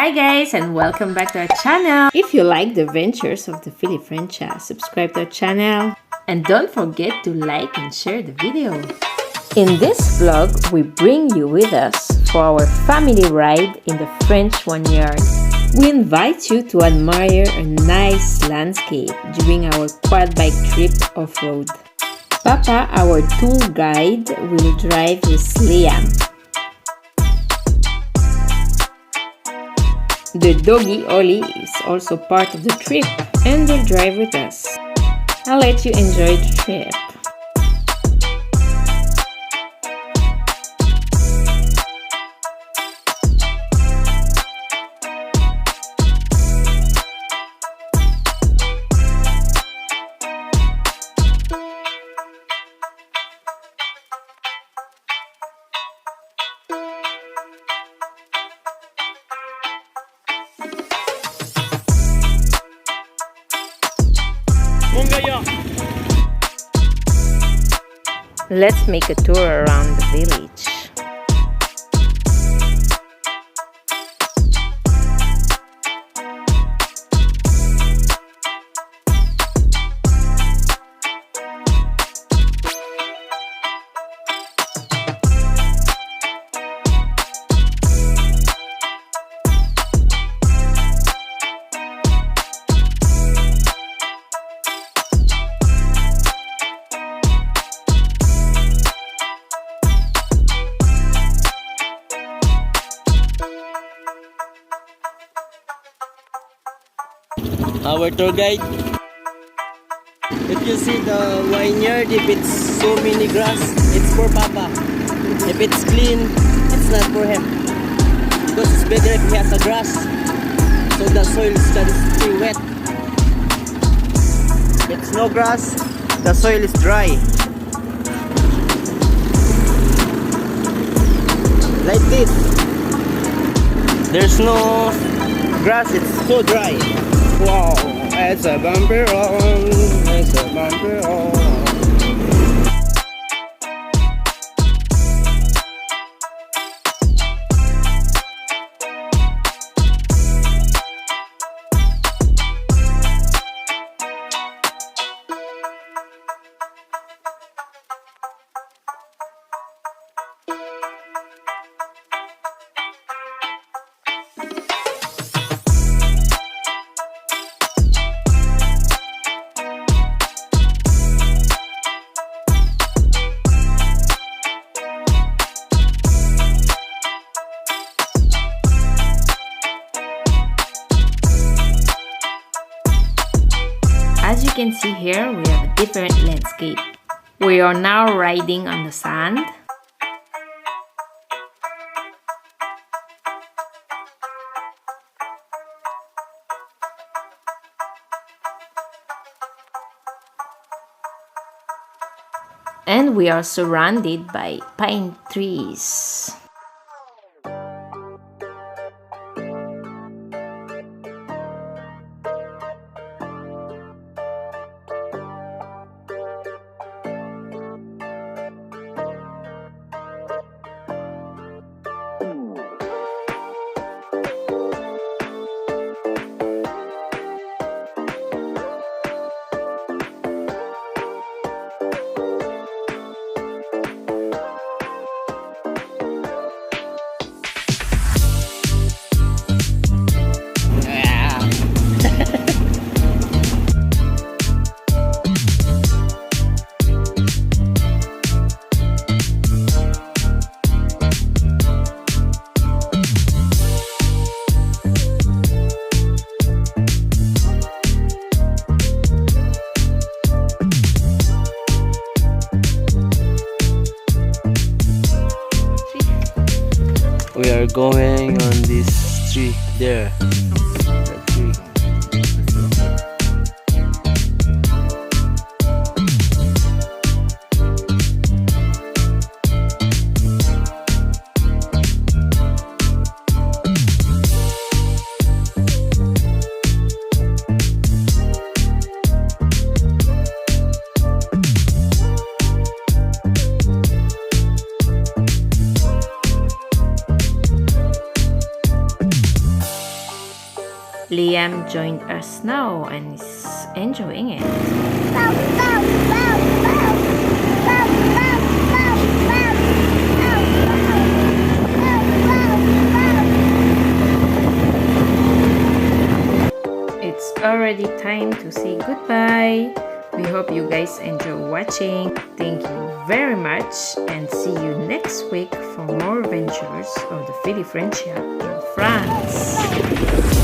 Hi guys, and welcome back to our channel. If you like the ventures of the FiliFrancia, subscribe to our channel. And don't forget to like and share the video. In this vlog, we bring you with us for our family ride in the French vineyard. We invite you to admire a nice landscape during our quad bike trip off-road. Papa, our tour guide, will drive with Liam. The doggy Ollie is also part of the trip and will drive with us. I'll let you enjoy the trip. Let's make a tour around the village. Our tour guide. If you see the vineyard, if it's so many grass, it's for Papa. If it's clean, it's not for him. Because it's better if he has a grass, so the soil can stay wet. If it's no grass, the soil is dry. Like this. There's no grass, it's so dry. Wow, it's a bumper on, it's a bumper on. As you can see here, we have a different landscape. We are now riding on the sand. And we are surrounded by pine trees. We are going on this tree there. That tree. Liam joined us now and is enjoying it. It's already time to say goodbye. We hope you guys enjoy watching. Thank you very much and see you next week for more adventures of the FiliFrancia in France.